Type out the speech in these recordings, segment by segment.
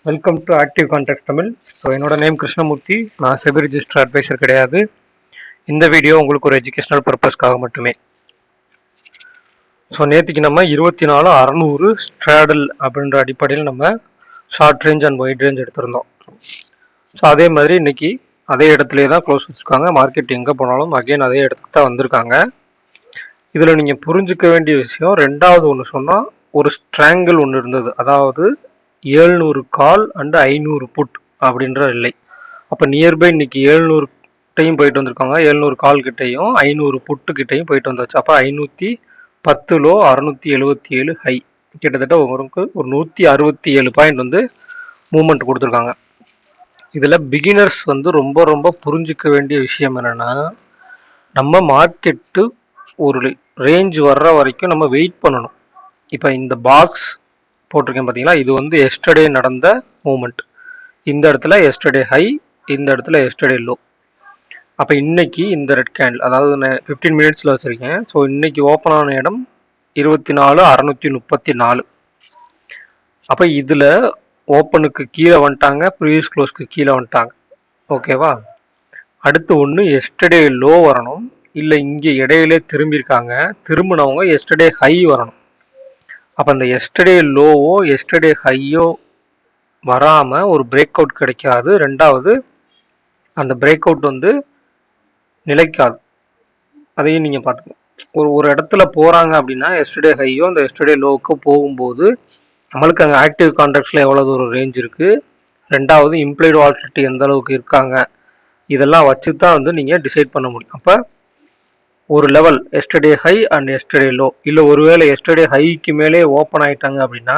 Welcome to active contact Tamil. So என்னோட name Krishnamurthy. நான் SEBI register advisor கிடையாது. இந்த வீடியோ உங்களுக்கு ஒரு எஜுகேஷனல் பர்பஸ்க்காக மட்டுமே. ஸோ நேற்றுக்கு நம்ம 24,600 ஸ்ட்ராடல் அப்படின்ற அடிப்படையில் நம்ம short range and wide range எடுத்திருந்தோம். ஸோ அதே மாதிரி இன்னைக்கு அதே இடத்துலேயே தான் க்ளோஸ் வச்சுருக்காங்க. மார்க்கெட் எங்கே போனாலும் அகைன் அதே இடத்துக்கு தான் வந்திருக்காங்க. இதில் நீங்கள் புரிஞ்சுக்க வேண்டிய விஷயம், ரெண்டாவது ஒன்று சொன்னால் ஒரு ஸ்ட்ராங்கிள் ஒன்று இருந்தது, அதாவது 700 கால் அண்ட் 500 புட் அப்படின்ற இல்லை. அப்போ நியர்பை இன்னைக்கு 700 போயிட்டு வந்திருக்காங்க, 700 கால் கிட்டையும் 500 புட்டு கிட்டையும் போயிட்டு வந்தாச்சு. அப்போ 510 லோ, 677 ஹை, கிட்டத்தட்ட ஒரு 167 பாயிண்ட் வந்து மூவ்மெண்ட் கொடுத்துருக்காங்க. இதில் பிகினர்ஸ் வந்து ரொம்ப ரொம்ப புரிஞ்சிக்க வேண்டிய விஷயம் என்னென்னா, நம்ம மார்க்கெட்டு ஒரு ரேஞ்ச் வர்ற வரைக்கும் நம்ம வெயிட் பண்ணணும். இப்போ இந்த பாக்ஸ் போட்டிருக்கேன் பார்த்தீங்களா, இது வந்து எஸ்டர்டே நடந்த மூமெண்ட். இந்த இடத்துல எஸ்டர்டே ஹை, இந்த இடத்துல எஸ்டர்டே லோ. அப்போ இன்னைக்கு இந்த ரெட் கேண்டில், அதாவது நான் 15 மினிட்ஸில் வச்சுருக்கேன். ஸோ இன்னைக்கு ஓப்பன் ஆன இடம் 24,634. அப்போ இதில் ஓப்பனுக்கு கீழே வந்துட்டாங்க, ப்ரீவியஸ் க்ளோஸ்க்கு கீழே வந்துட்டாங்க. ஓகேவா? அடுத்து ஒன்று எஸ்டர்டே லோ வரணும், இல்லை இங்கே இடையிலே திரும்பியிருக்காங்க, திரும்பினவங்க எஸ்டர்டே ஹை வரணும். அப்போ அந்த எஸ்டர்டே லோவோ எஸ்டர்டே ஹையோ வராமல் ஒரு பிரேக் அவுட் கிடைக்காது. ரெண்டாவது, அந்த பிரேக் அவுட் வந்து நிலைக்காது. அதையும் நீங்கள் பார்த்துக்கணும். ஒரு இடத்துல போகிறாங்க அப்படின்னா எஸ்டர்டே ஹையோ அந்த எஸ்டர்டே லோவுக்கோ போகும்போது நம்மளுக்கு அங்கே ஆக்டிவ் கான்ட்ராக்ட்ஸில் எவ்வளோ தூரம் ரேஞ்ச் இருக்குது, ரெண்டாவது இம்ப்ளைடு வாலிடிட்டி எந்த அளவுக்கு இருக்காங்க, இதெல்லாம் வச்சு தான் வந்து நீங்கள் டிசைட் பண்ண முடியும். அப்போ ஒரு level yesterday high and yesterday low, இல்லை ஒருவேளை எஸ்டர்டே ஹைக்கு மேலே ஓப்பன் ஆகிட்டாங்க அப்படின்னா,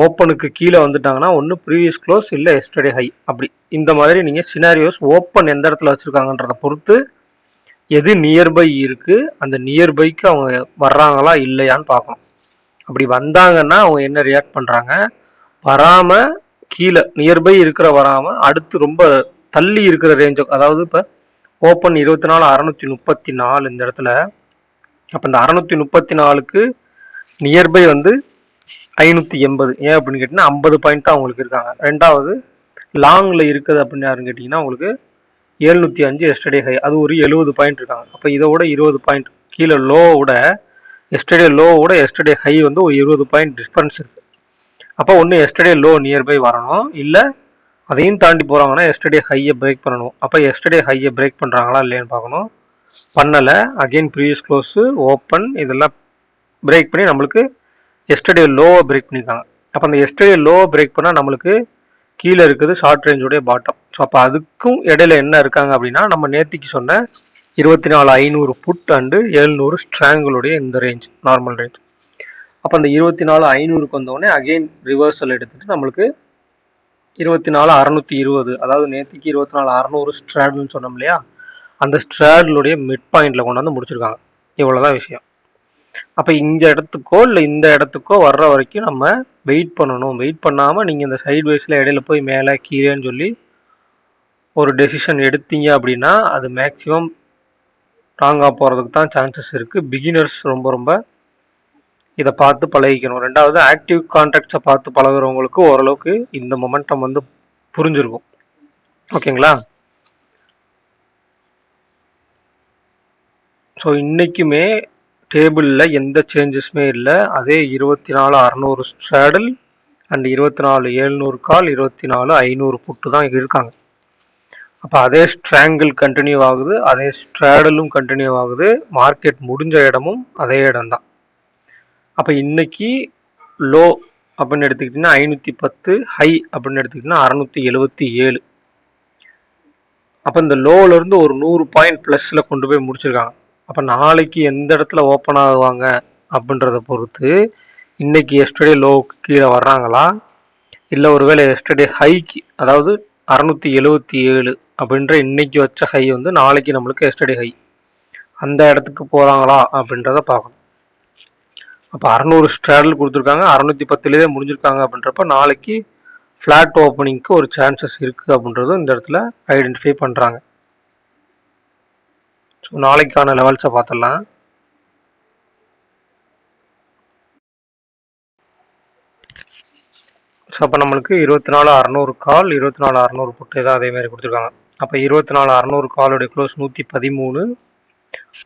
ஓப்பனுக்கு கீழே வந்துட்டாங்கன்னா ஒன்று ப்ரீவியஸ் க்ளோஸ் இல்லை எஸ்டர்டே ஹை, அப்படி இந்த மாதிரி நீங்கள் சினாரியோஸ் ஓப்பன் எந்த இடத்துல வச்சுருக்காங்கன்றதை பொறுத்து எது நியர்பை இருக்குது, அந்த நியர்பைக்கு அவங்க வர்றாங்களா இல்லையான்னு பார்க்கணும். அப்படி வந்தாங்கன்னா அவங்க என்ன ரியாக்ட் பண்ணுறாங்க, வராமல் கீழே நியர்பை இருக்கிற வராமல் அடுத்து ரொம்ப தள்ளி இருக்கிற ரேஞ்சு, அதாவது இப்போ ஓப்பன் 24,634 இந்த இடத்துல. அப்போ இந்த 634க்கு நியர்பை வந்து 580. ஏன் அப்படின்னு கேட்டிங்கன்னா 50 பாயிண்ட் தான் அவங்களுக்கு இருக்காங்க. ரெண்டாவது லாங்கில் இருக்குது அப்படின்னு யாருன்னு கேட்டிங்கன்னா உங்களுக்கு 705 எஸ்டர்டே ஹை, அது ஒரு 70 பாயிண்ட் இருக்காங்க. அப்போ இதோட 20 பாயிண்ட் கீழே லோவோட எஸ்டர்டே ஹை வந்து ஒரு 20 பாயிண்ட் டிஃபரன்ஸ் இருக்குது. அப்போ ஒன்று எஸ்டர்டே லோ நியர்பை வரணும், இல்லை அதையும் தாண்டி போகிறாங்கன்னா எஸ்டர்டே ஹையை பிரேக் பண்ணணும். அப்போ எஸ்டர்டே ஹையை பிரேக் பண்ணுறாங்களா இல்லையான்னு பார்க்கணும். பண்ணலை, அகெயின் ப்ரீவியஸ் க்ளோஸு ஓப்பன் இதெல்லாம் பிரேக் பண்ணி நம்மளுக்கு எஸ்டர்டே லோவை பிரேக் பண்ணியிருக்காங்க. அப்போ அந்த எஸ்டர்டே லோவை பிரேக் பண்ணால் நம்மளுக்கு கீழே இருக்குது ஷார்ட் ரேஞ்சோடைய பாட்டம். ஸோ அப்போ அதுக்கும் இடையில என்ன இருக்காங்க அப்படின்னா, நம்ம நேற்றுக்கு சொன்ன 24,500 புட் அண்டு 700 ஸ்ட்ராங்கிளுடைய இந்த ரேஞ்ச், நார்மல் ரேஞ்ச். அப்போ அந்த 24,500க்கு வந்தோடனே அகெயின் ரிவர்சல் எடுத்துகிட்டு நம்மளுக்கு 24,620, அதாவது நேற்றுக்கு 24,600 ஸ்ட்ராடுன்னு சொன்னோம் இல்லையா, அந்த ஸ்ட்ராடுடைய மிட் பாயிண்டில் கொண்டு வந்து முடிச்சிருக்காங்க. இவ்வளோதான் விஷயம். அப்போ இந்த இடத்துக்கோ இல்லை இந்த இடத்துக்கோ வர்ற வரைக்கும் நம்ம வெயிட் பண்ணணும். வெயிட் பண்ணாமல் நீங்கள் இந்த சைட் வைஸில் இடையில போய் மேலே கீழேன்னு சொல்லி ஒரு டெசிஷன் எடுத்தீங்க அப்படின்னா அது மேக்ஸிமம் ராங்காக போகிறதுக்கு தான் சான்சஸ் இருக்குது. பிகினர்ஸ் ரொம்ப ரொம்ப இதை பார்த்து பழகிக்கணும். ரெண்டாவது, ஆக்டிவ் கான்ட்ராக்ட்ஸை பார்த்து பழகுறவங்களுக்கு ஓரளவுக்கு இந்த மொமெண்டம் வந்து புரிஞ்சிருக்கும். ஓகேங்களா? ஸோ இன்றைக்குமே டேபிளில் எந்த சேஞ்சஸுமே இல்லை. அதே 24,600 ஸ்ட்ராடல் அண்ட் 24,700 கால், 24,500 புட்டு தான் இருக்காங்க. அப்போ அதே ஸ்ட்ராங்கிள் கண்டினியூ ஆகுது, அதே ஸ்ட்ராடலும் கண்டினியூ ஆகுது. மார்க்கெட் முடிஞ்ச இடமும் அதே இடம் தான். அப்போ இன்னைக்கு லோ அப்படின்னு எடுத்துக்கிட்டிங்கன்னா 510, ஹை அப்படின்னு எடுத்துக்கிட்டிங்கன்னா 677. அப்போ இந்த லோவிலேருந்து ஒரு 100 பாயிண்ட் ப்ளஸில் கொண்டு போய் முடிச்சிருக்காங்க. அப்போ நாளைக்கு எந்த இடத்துல ஓப்பன் ஆகுவாங்க அப்படின்றத பொறுத்து இன்னைக்கு எஸ்டர்டே லோவுக்கு கீழே வர்றாங்களா, இல்லை ஒருவேளை எஸ்டர்டே ஹைக்கு, அதாவது 677 அப்படின்ற இன்னைக்கு வச்ச ஹை வந்து நாளைக்கு நம்மளுக்கு எஸ்டர்டே ஹை, அந்த இடத்துக்கு போகிறாங்களா அப்படின்றத பார்க்கணும். அப்போ 600 ஸ்ட்ராடல் கொடுத்துருக்காங்க, 610லேயே முடிஞ்சிருக்காங்க அப்படின்றப்ப நாளைக்கு ஃப்ளாட் ஓப்பனிங்க்கு ஒரு சான்சஸ் இருக்குது அப்படின்றதும் இந்த இடத்துல ஐடென்டிஃபை பண்ணுறாங்க. ஸோ நாளைக்கான லெவல்ஸை பார்த்துடலாம். ஸோ அப்போ நம்மளுக்கு 24,600 கால், 24,600 புட்டு தான் அதே மாதிரி கொடுத்துருக்காங்க. அப்போ 24,600 காலுடைய க்ளோஸ் 113,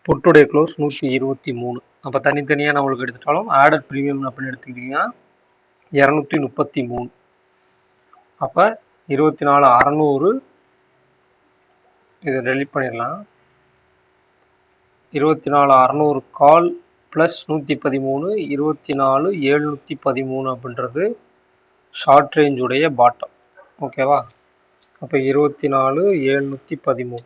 புட்டுடைய க்ளோஸ் 123. அப்போ தனித்தனியாக நம்மளுக்கு எடுத்துட்டாலும் ஆடட் ப்ரீமியம் அப்படின்னு எடுத்துக்கிட்டிங்கன்னா 233. அப்போ 24,600 இதை டெலிட் பண்ணிடலாம். 24,600 கால் ப்ளஸ் 113, 24,713 அப்படின்றது ஷார்ட் ரேஞ்ச் உடைய பாட்டம். ஓகேவா? அப்போ 24,713.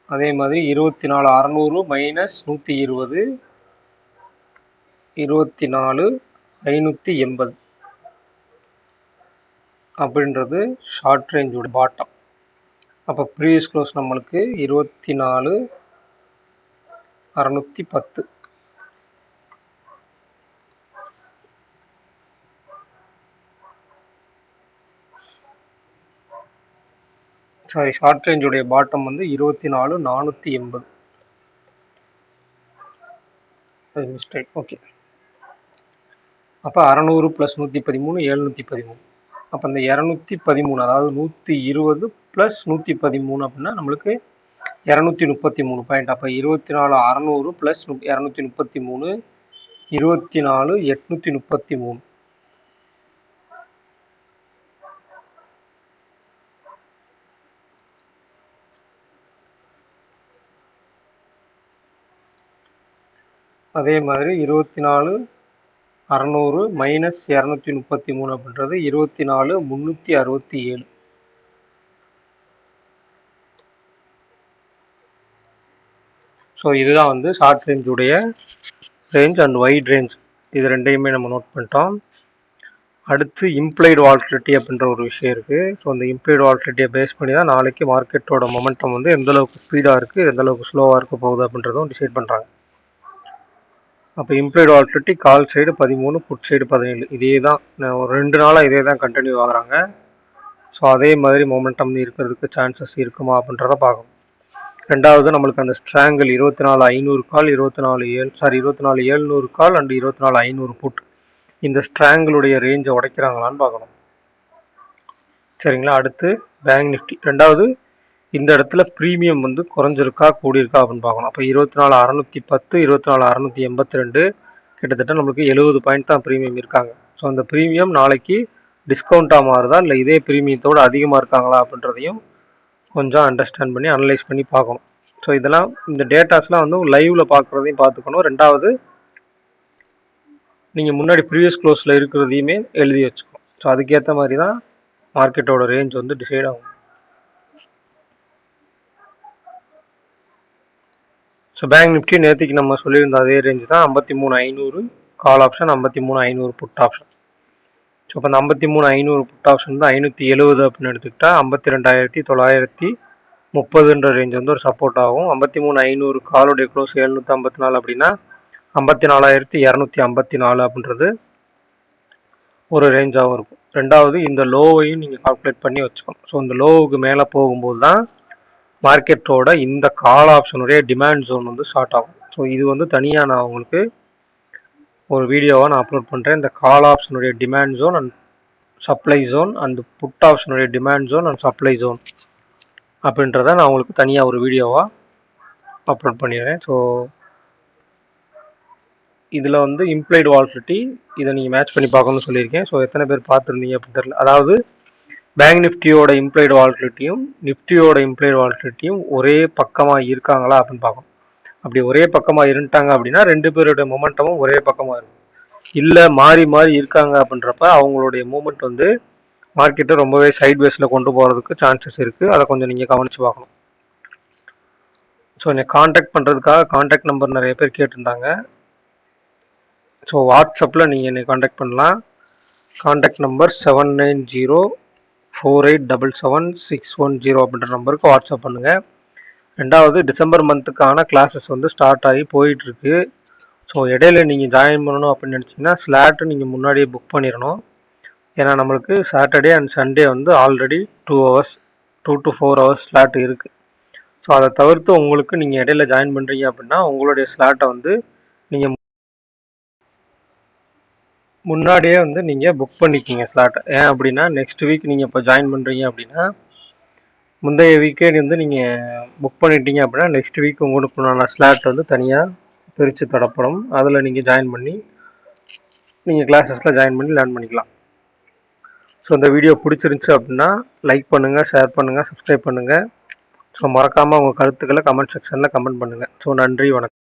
அதே மாதிரி 24,600 மைனஸ் 120, 24,580 அப்படின்றது ஷார்ட் ரேஞ்ச் உடைய பாட்டம். அப்போ ப்ரீவியஸ் க்ளோஸ் நம்மளுக்கு 24,610. சாரி, ஷார்ட் ரேஞ்ச் உடைய பாட்டம் வந்து 24,480. மிஸ்டேக். ஓகே. அப்போ 600 ப்ளஸ் 113, 713. அப்போ இந்த 213, அதாவது 120 ப்ளஸ் 113 அப்படின்னா நம்மளுக்கு 233 பாயிண்ட். அப்போ 24,600 ப்ளஸ் 233, 24,833. அதே மாதிரி 24,600 மைனஸ் 233 அப்படின்றது 24,367. ஸோ இதுதான் வந்து ஷார்ட் ரேஞ்சுடைய ரேஞ்ச் அண்ட் வைட் ரேஞ்ச். இது ரெண்டையுமே நம்ம நோட் பண்ணிட்டோம். அடுத்து இம்ப்ளைடு வால்டிலிட்டி அப்படின்ற ஒரு விஷயம் இருக்குது. ஸோ அந்த இம்ப்ளைடு வால்டிலிட்டியை பேஸ் பண்ணி தான் நாளைக்கு மார்க்கெட்டோட மொமெண்டம் வந்து எந்தளவுக்கு ஸ்பீடாக இருக்குது, எந்தளவுக்கு ஸ்லோவாக இருக்க போகுது அப்படின்றதும் டிசைட் பண்ணுறாங்க. அப்போ implied volatility call side 13, put side 17. இதே தான் ஒரு 2 நாளாக இதே தான் கண்டினியூ ஆகுறாங்க. ஸோ அதே மாதிரி மொமெண்டம் இருக்கிறதுக்கு சான்சஸ் இருக்குமா அப்படின்றத பார்க்கணும். ரெண்டாவது நம்மளுக்கு அந்த strangle 24,500 call, 24,700 call and 24,500 put, இந்த ஸ்ட்ராங்கிளுடைய ரேஞ்சை உடைக்கிறாங்களான்னு பார்க்கணும். சரிங்களா? அடுத்து பேங்க் நிஃப்டி. ரெண்டாவது இந்த இடத்துல ப்ரீமியம் வந்து குறைஞ்சிருக்கா கூடியிருக்கா அப்படின்னு பார்க்கணும். அப்போ 24,610, 24,682, கிட்டத்தட்ட நம்மளுக்கு 70 பாயிண்ட் தான் ப்ரீமியம் இருக்காங்க. ஸோ அந்த ப்ரீமியம் நாளைக்கு டிஸ்கவுண்ட்டாக மாறுதா இல்லை இதே ப்ரீமியத்தோடு அதிகமாக இருக்காங்களா அப்படின்றதையும் கொஞ்சம் அண்டர்ஸ்டாண்ட் பண்ணி அனலைஸ் பண்ணி பார்க்கணும். ஸோ இதெல்லாம் இந்த டேட்டாஸ்லாம் வந்து லைவில் பார்க்குறதையும் பார்த்துக்கணும். ரெண்டாவது நீங்கள் முன்னாடி ப்ரீவியஸ் க்ளோஸில் இருக்கிறதையுமே எழுதி வச்சுக்கணும். ஸோ அதுக்கேற்ற மாதிரி தான் மார்க்கெட்டோட ரேஞ்ச் வந்து டிசைட் ஆகும். ஸோ பேங்க் நிஃப்டி நேற்றுக்கு நம்ம சொல்லியிருந்த அதே ரேஞ்சு தான் 53,500 call option, 53,500 put option. So இப்போ அந்த 53,500 புட் ஆப்ஷன் தான் 570 அப்படின்னு எடுத்துக்கிட்டால் 52,930 ரேஞ்ச் வந்து ஒரு சப்போர்ட் ஆகும். 53,500 காலுடைய க்ளோஸ் 754 அப்படின்னா 54,254 அப்படின்றது ஒரு ரேஞ்சாகவும் இருக்கும். ரெண்டாவது இந்த லோவையும் நீங்கள் கால்குலேட் பண்ணி வச்சுக்கணும். ஸோ இந்த லோவுக்கு மேலே போகும்போது தான் மார்க்கெட்டோட இந்த கால் ஆப்ஷனுடைய டிமாண்ட் ஜோன் வந்து ஸ்டார்ட் ஆகும். ஸோ இது வந்து தனியாக நான் உங்களுக்கு ஒரு வீடியோவை நான் அப்லோட் பண்ணுறேன். இந்த கால் ஆப்ஷனுடைய demand zone and supply zone and put ஆப்ஷனுடைய demand zone and supply zone அப்படின்றத நான் உங்களுக்கு தனியாக ஒரு வீடியோவாக அப்லோட் பண்ணிடுறேன். ஸோ இதில் வந்து இம்ப்ளைடு வால்டிலிட்டி இதை நீங்கள் மேட்ச் பண்ணி பார்க்கணும்னு சொல்லியிருக்கேன். ஸோ எத்தனை பேர் பார்த்துருந்தீங்க அப்படின்னு தெரியல. அதாவது பேங்க் நிஃப்டியோட இம்ப்ளைடு வால்டிலிட்டியும் நிஃப்டியோட இம்ப்ளைடு வால்டிலிட்டியும் ஒரே பக்கமாக இருக்காங்களா அப்படின்னு பார்க்கணும். அப்படி ஒரே பக்கமாக இருந்துட்டாங்க அப்படின்னா ரெண்டு பேருடைய மொமெண்டமும் ஒரே பக்கமாக இருக்கும். இல்லை மாறி மாறி இருக்காங்க அப்படின்றப்ப அவங்களுடைய மூமெண்ட் வந்து மார்க்கெட்டை ரொம்பவே சைட்வேஸில் கொண்டு போகிறதுக்கு சான்சஸ் இருக்குது. அதை கொஞ்சம் நீங்கள் கவனித்து பார்க்கணும். ஸோ என்னை காண்டாக்ட் பண்ணுறதுக்காக காண்டாக்ட் நம்பர் நிறைய பேர் கேட்டிருந்தாங்க. ஸோ வாட்ஸ்அப்பில் நீங்கள் என்னை காண்டாக்ட் பண்ணலாம். காண்டாக்ட் நம்பர் 7904877610 அப்படின்ற நம்பருக்கு வாட்ஸ்அப் பண்ணுங்கள். ரெண்டாவது டிசம்பர் மந்த்துக்கான கிளாஸஸ் வந்து ஸ்டார்ட் ஆகி போயிட்டுருக்கு. ஸோ இடையில நீங்கள் ஜாயின் பண்ணணும் அப்படின்னு நினச்சிங்கன்னா ஸ்லாட்டு நீங்கள் முன்னாடியே புக் பண்ணிடணும். ஏன்னா நம்மளுக்கு சாட்டர்டே அண்ட் சண்டே வந்து ஆல்ரெடி 2 to 4 hours ஸ்லாட் இருக்குது. ஸோ அதை தவிர்த்து உங்களுக்கு நீங்கள் இடையில ஜாயின் பண்ணுறீங்க அப்படின்னா உங்களுடைய ஸ்லாட்டை வந்து நீங்கள் முன்னாடியே வந்து நீங்கள் புக் பண்ணிக்கிங்க ஸ்லாட்டை. ஏன் அப்படின்னா நெக்ஸ்ட் வீக் நீங்கள் இப்போ ஜாயின் பண்ணுறீங்க அப்படின்னா முந்தைய வீக்கே வந்து நீங்கள் புக் பண்ணிட்டீங்க அப்படின்னா நெக்ஸ்ட் வீக் உங்களுக்குண்டான ஸ்லாட் வந்து தனியாக பிரித்து தரப்படும். அதில் நீங்கள் ஜாயின் பண்ணி நீங்கள் கிளாஸஸில் ஜாயின் பண்ணி லேர்ன் பண்ணிக்கலாம். ஸோ இந்த வீடியோ பிடிச்சிருந்துச்சி அப்படின்னா லைக் பண்ணுங்கள், ஷேர் பண்ணுங்கள், சப்ஸ்கிரைப் பண்ணுங்கள். ஸோ மறக்காமல் உங்கள் கருத்துக்களை கமெண்ட் செக்ஷனில் கமெண்ட் பண்ணுங்கள். ஸோ நன்றி, வணக்கம்.